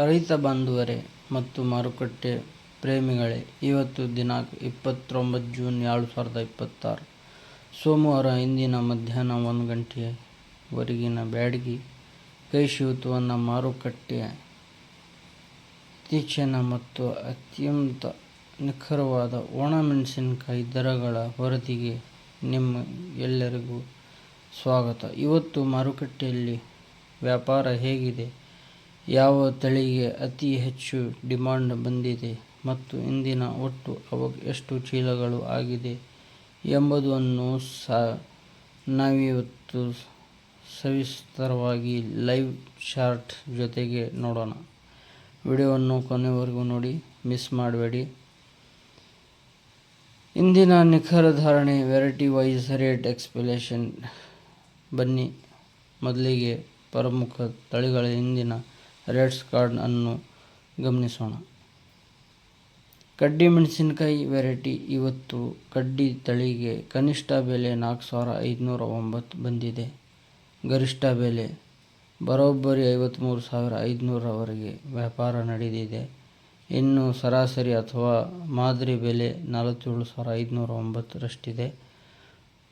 ರೈತ ಬಾಂಧವರೇ ಮತ್ತು ಮಾರುಕಟ್ಟೆ ಪ್ರೇಮಿಗಳೇ, ಇವತ್ತು ದಿನಾಂಕ 29 ಜೂನ್ 2026 ಸೋಮವಾರ. ಇಂದಿನ ಮಧ್ಯಾಹ್ನ 1 ಗಂಟೆವರೆಗಿನ ಬ್ಯಾಡಗಿ ಕೈ ಶಿವತ್ವನ ಮಾರುಕಟ್ಟೆಯ ಇತ್ತೀಚಿನ ಮತ್ತು ಅತ್ಯಂತ ನಿಖರವಾದ ಒಣಮೆಣಸಿನಕಾಯಿ ದರಗಳ ವರದಿಗೆ ಎಲ್ಲರಿಗೂ ಸ್ವಾಗತ. ಇವತ್ತು ಮಾರುಕಟ್ಟೆಯಲ್ಲಿ ವ್ಯಾಪಾರ ಹೇಗಿದೆ, ಯಾವ ತಳಿಗೆ ಅತಿ ಹೆಚ್ಚು ಡಿಮಾಂಡ್ ಬಂದಿದೆ ಮತ್ತು ಇಂದಿನ ಒಟ್ಟು ಅವಕ್ ಎಷ್ಟು ಚೀಲಗಳು ಆಗಿದೆ ಎಂಬುದನ್ನು ನಾವಿವತ್ತು ಸವಿಸ್ತರವಾಗಿ ಲೈವ್ ಚಾರ್ಟ್ ಜೊತೆಗೆ ನೋಡೋಣ. ವಿಡಿಯೋವನ್ನು ಕೊನೆವರೆಗೂ ನೋಡಿ, ಮಿಸ್ ಮಾಡಬೇಡಿ. ಇಂದಿನ ನಿಖರ ಧಾರಣೆ ವೆರೈಟಿ ವೈಸ್ ರೇಟ್ ಎಕ್ಸ್ಪ್ಲೇಷನ್. ಬನ್ನಿ ಮೊದಲಿಗೆ ಪ್ರಮುಖ ತಳಿಗಳ ಇಂದಿನ ರೇಟ್ಸ್ ಕಾರ್ಡ್ ಅನ್ನು ಗಮನಿಸೋಣ. ಕಡ್ಡಿ ಮೆಣಸಿನಕಾಯಿ ವೆರೈಟಿ. ಇವತ್ತು ಕಡ್ಡಿ ತಳಿಗೆ ಕನಿಷ್ಠ ಬೆಲೆ 4,509 ಬಂದಿದೆ. ಗರಿಷ್ಠ ಬೆಲೆ ಬರೋಬ್ಬರಿ 53,500ರವರೆಗೆ ವ್ಯಾಪಾರ ನಡೆದಿದೆ. ಇನ್ನು ಸರಾಸರಿ ಅಥವಾ ಮಾದರಿ ಬೆಲೆ 47,509ರಷ್ಟಿದೆ.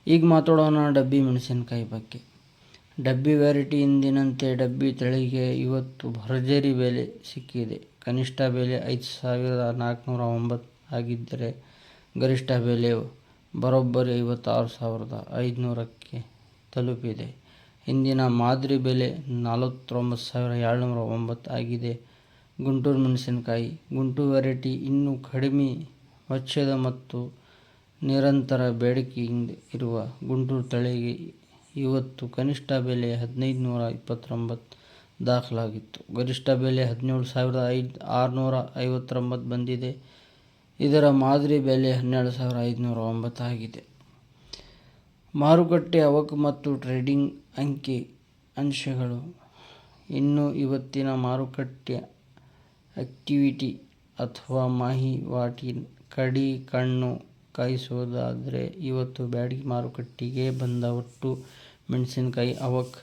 ಈಗ ಮಾತಾಡೋಣ ಡಬ್ಬಿ ಮೆಣಸಿನಕಾಯಿ ಬಗ್ಗೆ. ಡಬ್ಬಿ ವೆರೈಟಿ ಎಂದಿನಂತೆ ಡಬ್ಬಿ ತಳಿಗೆ ಇವತ್ತು ಭರ್ಜರಿ ಬೆಲೆ ಸಿಕ್ಕಿದೆ. ಕನಿಷ್ಠ ಬೆಲೆ 5,409 ಆಗಿದ್ದರೆ ಗರಿಷ್ಠ ಬೆಲೆ ಬರೋಬ್ಬರಿ 56,500ಕ್ಕೆ ತಲುಪಿದೆ. ಇಂದಿನ ಮಾದರಿ ಬೆಲೆ 49,709 ಆಗಿದೆ. ಗುಂಟೂರು ಮೆಣಸಿನಕಾಯಿ. ಗುಂಟೂರು ವೆರೈಟಿ ಇನ್ನೂ ಕಡಿಮೆ ವೆಚ್ಚದ ಮತ್ತು ನಿರಂತರ ಬೇಡಿಕೆಯಿಂದ ಇರುವ ಗುಂಟೂರು ತಳಿಗೆ ಇವತ್ತು ಕನಿಷ್ಠ ಬೆಲೆ 1,529 ದಾಖಲಾಗಿತ್ತು. ಗರಿಷ್ಠ ಬೆಲೆ 17,659 ಬಂದಿದೆ. ಇದರ ಮಾದರಿ ಬೆಲೆ 12,509 ಆಗಿದೆ. ಮಾರುಕಟ್ಟೆ ಅವಕ್ ಮತ್ತು ಟ್ರೇಡಿಂಗ್ ಅಂಕಿ ಅಂಶಗಳು. ಇನ್ನು ಇವತ್ತಿನ ಮಾರುಕಟ್ಟೆ ಆಕ್ಟಿವಿಟಿ ಅಥವಾ ವಹಿವಾಟಿನ ಕಡೆ ಕಣ್ಣು ಕಾಯಿಸೋದಾದರೆ, ಇವತ್ತು ಬ್ಯಾಡಗಿ ಮಾರುಕಟ್ಟೆಗೆ ಬಂದ ಒಟ್ಟು ಮೆಣಸಿನಕಾಯಿ ಅವಕ್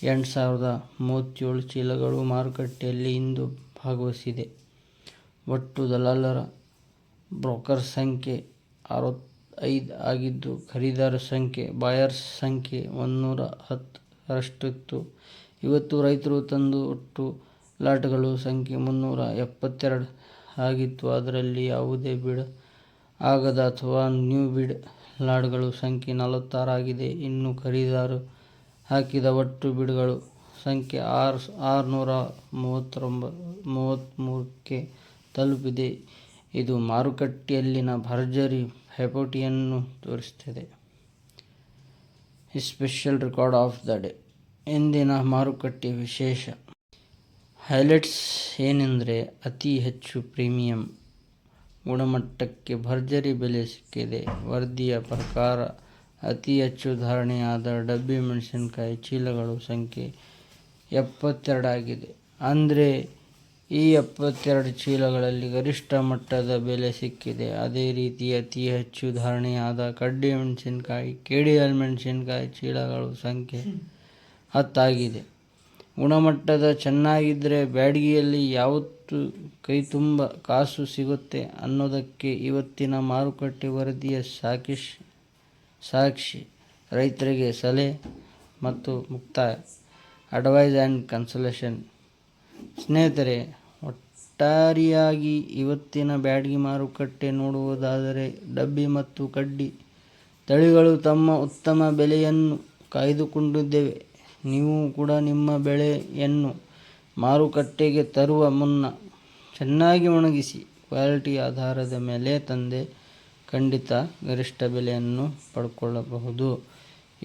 8,037 ಚೀಲಗಳು ಮಾರುಕಟ್ಟೆಯಲ್ಲಿ ಇಂದು ಭಾಗವಹಿಸಿದೆ. ಒಟ್ಟು ದಲಾಲರ ಬ್ರೋಕರ್ ಸಂಖ್ಯೆ 65 ಆಗಿದ್ದು, ಖರೀದಾರ ಸಂಖ್ಯೆ ಬಾಯರ್ಸ್ ಸಂಖ್ಯೆ 110ರಷ್ಟಿತ್ತು. ಇವತ್ತು ರೈತರು ತಂದ ಒಟ್ಟು ಲಾಟ್ಗಳ ಸಂಖ್ಯೆ 372 ಆಗಿತ್ತು. ಅದರಲ್ಲಿ ಯಾವುದೇ ಬಿಡ್ ಆಗದ ಅಥವಾ ನ್ಯೂ ಬಿಡ್ ಲಾಟ್ಗಳ ಸಂಖ್ಯೆ 46 ಆಗಿದೆ. ಇನ್ನು ಖರೀದಾರರು ಹಾಕಿದ ಒಟ್ಟು ಬಿಡ್ಗಳ ಸಂಖ್ಯೆ 633ಕ್ಕೆ ತಲುಪಿದೆ. ಇದು ಮಾರುಕಟ್ಟೆಯಲ್ಲಿನ ಭರ್ಜರಿ ಪೈಪೋಟಿಯನ್ನು ತೋರಿಸುತ್ತದೆ. Special record of the day. ಇಂದಿನ ಮಾರುಕಟ್ಟೆ ವಿಶೇಷ ಹೈಲೈಟ್ಸ್ ಏನೆಂದರೆ, ಅತಿ ಹೆಚ್ಚು ಪ್ರೀಮಿಯಂ ಗುಣಮಟ್ಟಕ್ಕೆ ಭರ್ಜರಿ ಬೆಲೆ ಸಿಕ್ಕಿದೆ. ವರದಿಯ ಪ್ರಕಾರ ಅತಿ ಹೆಚ್ಚು ಧಾರಣೆಯಾದ ಡಬ್ಬಿ ಮೆಣಸಿನಕಾಯಿ ಚೀಲಗಳ ಸಂಖ್ಯೆ 72 ಆಗಿದೆ. ಅಂದರೆ ಈ 72 ಚೀಲಗಳಲ್ಲಿ ಗರಿಷ್ಠ ಮಟ್ಟದ ಬೆಲೆ ಸಿಕ್ಕಿದೆ. ಅದೇ ರೀತಿ ಅತಿ ಹೆಚ್ಚು ಧಾರಣೆಯಾದ ಕಡ್ಡಿ ಮೆಣಸಿನಕಾಯಿ KDL ಮೆಣಸಿನಕಾಯಿ ಚೀಲಗಳ ಸಂಖ್ಯೆ 10 ಆಗಿದೆ. ಗುಣಮಟ್ಟದ ಚೆನ್ನಾಗಿದ್ದರೆ ಬ್ಯಾಡಗಿಯಲ್ಲಿ ಯಾವತ್ತು ಕೈತುಂಬ ಕಾಸು ಸಿಗುತ್ತೆ ಅನ್ನೋದಕ್ಕೆ ಇವತ್ತಿನ ಮಾರುಕಟ್ಟೆ ವರದಿಯ ಸಾಕ್ಷಿ. ರೈತರಿಗೆ ಸಲಹೆ ಮತ್ತು ಮುಕ್ತಾಯ ಅಡ್ವೈಸ್ ಆ್ಯಂಡ್ ಕನ್ಸಲ್ಟೇಷನ್. ಸ್ನೇಹಿತರೆ, ಒಟ್ಟಾರೆಯಾಗಿ ಇವತ್ತಿನ ಬ್ಯಾಡಗಿ ಮಾರುಕಟ್ಟೆ ನೋಡುವುದಾದರೆ, ಡಬ್ಬಿ ಮತ್ತು ಕಡ್ಡಿ ತಳಿಗಳು ತಮ್ಮ ಉತ್ತಮ ಬೆಲೆಯನ್ನು ಕಾಯ್ದುಕೊಂಡಿದ್ದೇವೆ. ನೀವು ಕೂಡ ನಿಮ್ಮ ಬೆಳೆಯನ್ನು ಮಾರುಕಟ್ಟೆಗೆ ತರುವ ಮುನ್ನ ಚೆನ್ನಾಗಿ ಒಣಗಿಸಿ ಕ್ವಾಲಿಟಿ ಆಧಾರದ ಮೇಲೆ ತಂದೆ ಖಂಡಿತ ಗರಿಷ್ಠ ಬೆಲೆಯನ್ನು ಪಡ್ಕೊಳ್ಳಬಹುದು.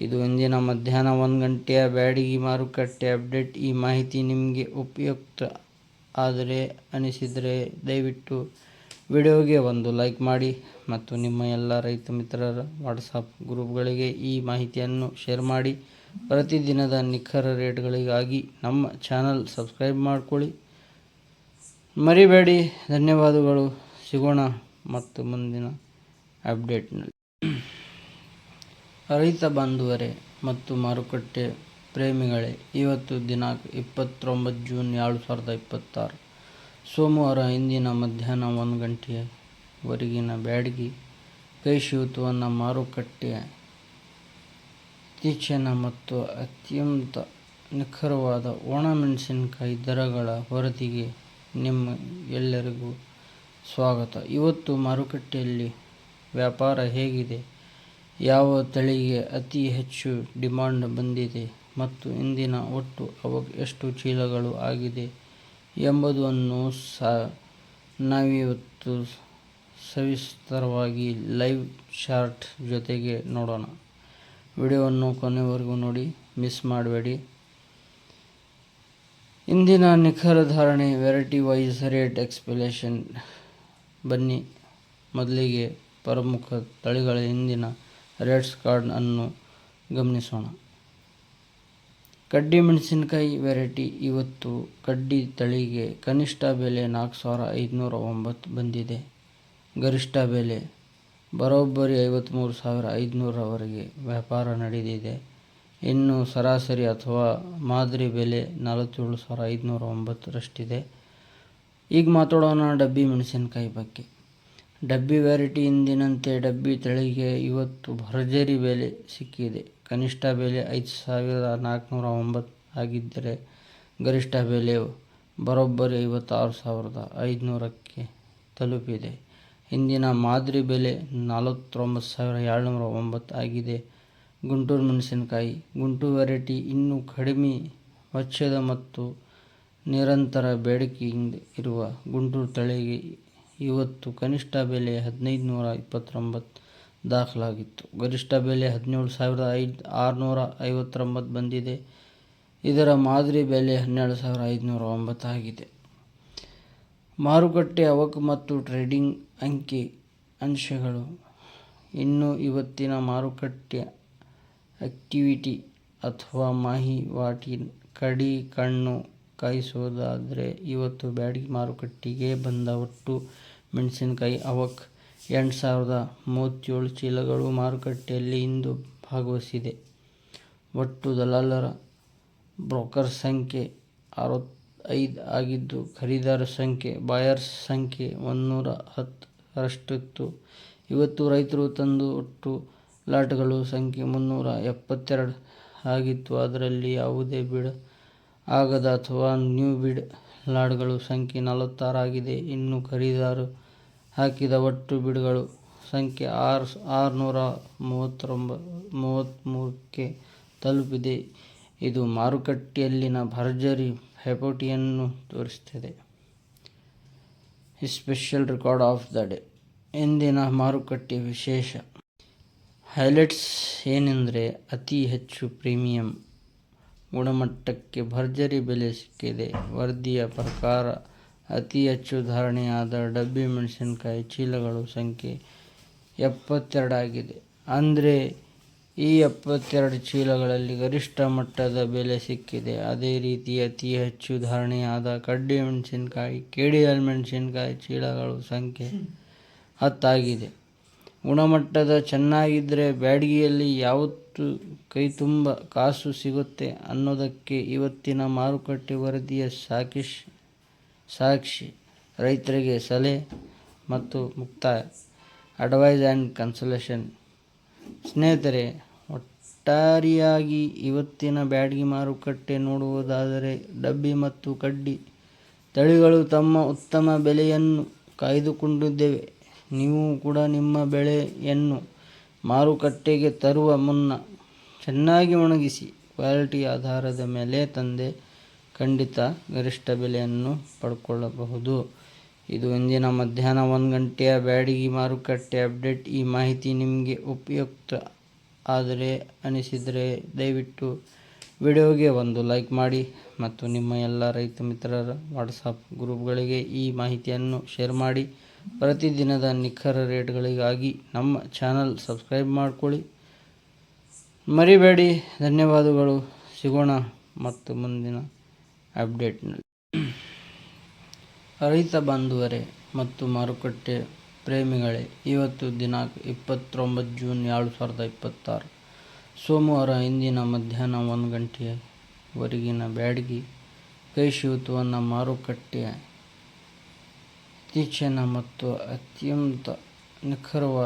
ಇದು ಇಂದಿನ ಮಧ್ಯಾಹ್ನ 1 ಗಂಟೆಯ ಬ್ಯಾಡಗಿ ಮಾರುಕಟ್ಟೆ ಅಪ್ಡೇಟ್. ಈ ಮಾಹಿತಿ ನಿಮಗೆ ಉಪಯುಕ್ತ ಅನಿಸಿದರೆ ದಯವಿಟ್ಟು ವಿಡಿಯೋಗೆ ಒಂದು ಲೈಕ್ ಮಾಡಿ ಮತ್ತು ನಿಮ್ಮ ಎಲ್ಲ ರೈತ ಮಿತ್ರರ ವಾಟ್ಸಪ್ ಗ್ರೂಪ್ಗಳಿಗೆ ಈ ಮಾಹಿತಿಯನ್ನು ಶೇರ್ ಮಾಡಿ. ಪ್ರತಿದಿನದ ನಿಖರ ರೇಟ್ಗಳಿಗಾಗಿ ನಮ್ಮ ಚಾನಲ್ ಸಬ್ಸ್ಕ್ರೈಬ್ ಮಾಡಿಕೊಳ್ಳಿ, ಮರಿಬೇಡಿ. ಧನ್ಯವಾದಗಳು. ಸಿಗೋಣ ಮತ್ತು ಮುಂದಿನ ಅಪ್ಡೇಟ್ನಲ್ಲಿ. ರೈತ ಬಾಂಧವರೇ ಮತ್ತು ಮಾರುಕಟ್ಟೆ ಪ್ರೇಮಿಗಳೇ, ಇವತ್ತು ದಿನಾಂಕ 29 ಜೂನ್ 2026 ಸೋಮವಾರ ಇಂದಿನ ಮಧ್ಯಾಹ್ನ 1 ಗಂಟೆಯವರೆಗಿನ ಬ್ಯಾಡಗಿ ಕೈ ಶಿವತ್ವವನ್ನು ಮಾರುಕಟ್ಟೆಯ ಇತ್ತೀಚಿನ ಮತ್ತು ಅತ್ಯಂತ ನಿಖರವಾದ ಒಣಮೆಣಸಿನಕಾಯಿ ದರಗಳ ವರದಿಗೆ ನಿಮ್ಮ ಎಲ್ಲರಿಗೂ ಸ್ವಾಗತ. ಇವತ್ತು ಮಾರುಕಟ್ಟೆಯಲ್ಲಿ ವ್ಯಾಪಾರ ಹೇಗಿದೆ, ಯಾವ ತಳಿಗೆ ಅತಿ ಹೆಚ್ಚು ಡಿಮಾಂಡ್ ಬಂದಿದೆ ಮತ್ತು ಇಂದಿನ ಒಟ್ಟು ಅವಕ್ ಎಷ್ಟು ಚೀಲಗಳು ಆಗಿದೆ ಎಂಬುದನ್ನು ನಾವಿವತ್ತು ಸವಿಸ್ತರವಾಗಿ ಲೈವ್ ಚಾರ್ಟ್ ಜೊತೆಗೆ ನೋಡೋಣ. ವಿಡಿಯೋವನ್ನು ಕೊನೆವರೆಗೂ ನೋಡಿ, ಮಿಸ್ ಮಾಡಬೇಡಿ. ಇಂದಿನ ನಿಖರ ಧಾರಣೆ ವೆರೈಟಿ ವೈಸ್ ರೇಟ್ ಎಕ್ಸ್ಪ್ಲೇಷನ್. ಬನ್ನಿ ಮೊದಲಿಗೆ ಪ್ರಮುಖ ತಳಿಗಳ ಇಂದಿನ ರೇಟ್ಸ್ ಕಾರ್ಡ್ ಅನ್ನು ಗಮನಿಸೋಣ. ಕಡ್ಡಿ ಮೆಣಸಿನಕಾಯಿ ವೆರೈಟಿ. ಇವತ್ತು ಕಡ್ಡಿ ತಳಿಗೆ ಕನಿಷ್ಠ ಬೆಲೆ 4,509 ಬಂದಿದೆ. ಗರಿಷ್ಠ ಬೆಲೆ ಬರೋಬ್ಬರಿ 53,500ರವರೆಗೆ ವ್ಯಾಪಾರ ನಡೆದಿದೆ. ಇನ್ನು ಸರಾಸರಿ ಅಥವಾ ಮಾದರಿ ಬೆಲೆ 47,509ರಷ್ಟಿದೆ. ಈಗ ಮಾತಾಡೋಣ ಡಬ್ಬಿ ಮೆಣಸಿನಕಾಯಿ ಬಗ್ಗೆ. ಡಬ್ಬಿ ವೆರೈಟಿ ಇಂದಿನಂತೆ ಡಬ್ಬಿ ತಳಿಗೆ ಇವತ್ತು ಭರ್ಜರಿ ಬೆಲೆ ಸಿಕ್ಕಿದೆ. ಕನಿಷ್ಠ ಬೆಲೆ 5,409 ಆಗಿದ್ದರೆ ಗರಿಷ್ಠ ಬೆಲೆ ಬರೋಬ್ಬರಿ 56,500ಕ್ಕೆ ತಲುಪಿದೆ. ಇಂದಿನ ಮಾದರಿ ಬೆಲೆ 49,709 ಆಗಿದೆ. ಗುಂಟೂರು ಮೆಣಸಿನಕಾಯಿ. ಗುಂಟೂರು ವೆರೈಟಿ ಇನ್ನೂ ಕಡಿಮೆ ವೆಚ್ಚದ ಮತ್ತು ನಿರಂತರ ಬೇಡಿಕೆಯಿಂದ ಇರುವ ಗುಂಟೂರು ತಳಿಗೆ ಇವತ್ತು ಕನಿಷ್ಠ ಬೆಲೆ 1,529 ದಾಖಲಾಗಿತ್ತು. ಗರಿಷ್ಠ ಬೆಲೆ 17,659 ಬಂದಿದೆ. ಇದರ ಮಾದರಿ ಬೆಲೆ 12,509 ಆಗಿದೆ. ಮಾರುಕಟ್ಟೆ ಅವಕ್ ಮತ್ತು ಟ್ರೇಡಿಂಗ್ ಅಂಕಿ ಅಂಶಗಳು. ಇನ್ನು ಇವತ್ತಿನ ಮಾರುಕಟ್ಟೆ ಆಕ್ಟಿವಿಟಿ ಅಥವಾ ವಹಿವಾಟಿನ ಕಡೆ ಕಣ್ಣು ಕಾಯಿಸೋದಾದರೆ ಇವತ್ತು ಬ್ಯಾಡಗಿ ಮಾರುಕಟ್ಟೆಗೆ ಬಂದ ಒಟ್ಟು ಮೆಣಸಿನಕಾಯಿ ಅವಕ್ 8,037 ಚೀಲಗಳು ಮಾರುಕಟ್ಟೆಯಲ್ಲಿ ಇಂದು ಭಾಗವಹಿಸಿದೆ. ಒಟ್ಟು ದಲಾಲರ ಬ್ರೋಕರ್ ಸಂಖ್ಯೆ 65 ಆಗಿದ್ದು ಖರೀದಾರ ಸಂಖ್ಯೆ ಬಾಯರ್ಸ್ ಸಂಖ್ಯೆ 110ರಷ್ಟಿತ್ತು. ಇವತ್ತು ರೈತರು ತಂದು ಒಟ್ಟು ಲಾಟ್ಗಳ ಸಂಖ್ಯೆ 372 ಆಗಿತ್ತು. ಅದರಲ್ಲಿ ಯಾವುದೇ ಬಿಡ್ ಆಗದ ಅಥವಾ ನ್ಯೂ ಬಿಡ್ ಲಾಟ್ಗಳ ಸಂಖ್ಯೆ 46 ಆಗಿದೆ. ಇನ್ನು ಖರೀದಾರರು ಹಾಕಿದ ಒಟ್ಟು ಬಿಡ್ಗಳ ಸಂಖ್ಯೆ 633ಕ್ಕೆ ತಲುಪಿದೆ. ಇದು ಮಾರುಕಟ್ಟೆಯಲ್ಲಿನ ಭರ್ಜರಿ ಪೈಪೋಟಿಯನ್ನು ತೋರಿಸುತ್ತದೆ. Special record of the day. ಇಂದಿನ ಮಾರುಕಟ್ಟೆ ವಿಶೇಷ ಹೈಲೈಟ್ಸ್ ಏನೆಂದರೆ ಅತಿ ಹೆಚ್ಚು ಪ್ರೀಮಿಯಂ ಗುಣಮಟ್ಟಕ್ಕೆ ಭರ್ಜರಿ ಬೆಲೆ ಸಿಕ್ಕಿದೆ. ವರದಿಯ ಪ್ರಕಾರ ಅತಿ ಹೆಚ್ಚು ಧಾರಣೆಯಾದ ಡಬ್ಬಿ ಮೆಣಸಿನಕಾಯಿ ಚೀಲಗಳ ಸಂಖ್ಯೆ 72 ಆಗಿದೆ. ಅಂದರೆ ಈ 72 ಚೀಲಗಳಲ್ಲಿ ಗರಿಷ್ಠ ಮಟ್ಟದ ಬೆಲೆ ಸಿಕ್ಕಿದೆ. ಅದೇ ರೀತಿ ಅತಿ ಹೆಚ್ಚು ಧಾರಣೆಯಾದ ಕಡ್ಡಿ ಮೆಣಸಿನಕಾಯಿ KDL ಮೆಣಸಿನಕಾಯಿ ಚೀಲಗಳ ಸಂಖ್ಯೆ 10 ಆಗಿದೆ. ಗುಣಮಟ್ಟದ ಚೆನ್ನಾಗಿದ್ದರೆ ಬ್ಯಾಡಗಿಯಲ್ಲಿ ಯಾವತ್ತು ಕೈತುಂಬ ಕಾಸು ಸಿಗುತ್ತೆ ಅನ್ನೋದಕ್ಕೆ ಇವತ್ತಿನ ಮಾರುಕಟ್ಟೆ ವರದಿಯ ಸಾಕ್ಷಿ. ರೈತರಿಗೆ ಸಲಹೆ ಮತ್ತು ಮುಕ್ತಾಯ ಅಡ್ವೈಸ್ ಆ್ಯಂಡ್ ಕನ್ಸಲ್ಟೇಷನ್. ಸ್ನೇಹಿತರೆ, ಒಟ್ಟಾರೆಯಾಗಿ ಇವತ್ತಿನ ಬ್ಯಾಡಗಿ ಮಾರುಕಟ್ಟೆ ನೋಡುವುದಾದರೆ ಡಬ್ಬಿ ಮತ್ತು ಕಡ್ಡಿ ತಳಿಗಳು ತಮ್ಮ ಉತ್ತಮ ಬೆಲೆಯನ್ನು ಕಾಯ್ದುಕೊಂಡಿದ್ದೇವೆ. ನೀವು ಕೂಡ ನಿಮ್ಮ ಬೆಳೆಯನ್ನು ಮಾರುಕಟ್ಟೆಗೆ ತರುವ ಮುನ್ನ ಚೆನ್ನಾಗಿ ಒಣಗಿಸಿ ಕ್ವಾಲಿಟಿ ಆಧಾರದ ಮೇಲೆ ತಂದೆ ಖಂಡಿತ ಗರಿಷ್ಠ ಬೆಲೆಯನ್ನು ಪಡ್ಕೊಳ್ಳಬಹುದು. ಇದು ಇಂದಿನ ಮಧ್ಯಾಹ್ನ 1 ಗಂಟೆಯ ಬ್ಯಾಡಗಿ ಮಾರುಕಟ್ಟೆ ಅಪ್ಡೇಟ್. ಈ ಮಾಹಿತಿ ನಿಮಗೆ ಉಪಯುಕ್ತ ಅನಿಸಿದರೆ ದಯವಿಟ್ಟು ವಿಡಿಯೋಗೆ ಒಂದು ಲೈಕ್ ಮಾಡಿ ಮತ್ತು ನಿಮ್ಮ ಎಲ್ಲ ರೈತ ಮಿತ್ರರ ವಾಟ್ಸಪ್ ಗ್ರೂಪ್ಗಳಿಗೆ ಈ ಮಾಹಿತಿಯನ್ನು ಶೇರ್ ಮಾಡಿ. ಪ್ರತಿದಿನದ ನಿಖರ ರೇಟ್ಗಳಿಗಾಗಿ ನಮ್ಮ ಚಾನಲ್ ಸಬ್ಸ್ಕ್ರೈಬ್ ಮಾಡಿಕೊಳ್ಳಿ, ಮರಿಬೇಡಿ. ಧನ್ಯವಾದಗಳು. ಸಿಗೋಣ ಮತ್ತು ಮುಂದಿನ ಅಪ್ಡೇಟ್ನಲ್ಲಿ. ರೈತ ಬಾಂಧವರೇ ಮತ್ತು ಮಾರುಕಟ್ಟೆ ಪ್ರೇಮಿಗಳೇ, ಇವತ್ತು ದಿನಾಂಕ 29 ಜೂನ್ 2026 ಸೋಮವಾರ ಇಂದಿನ ಮಧ್ಯಾಹ್ನ 1 ಗಂಟೆಯವರೆಗಿನ ಬ್ಯಾಡಗಿ ಕೈ ಶಿವತ್ವವನ್ನು ಮಾರುಕಟ್ಟೆಯ ಇತ್ತೀಚಿನ ಮತ್ತು ಅತ್ಯಂತ ನಿಖರವಾದ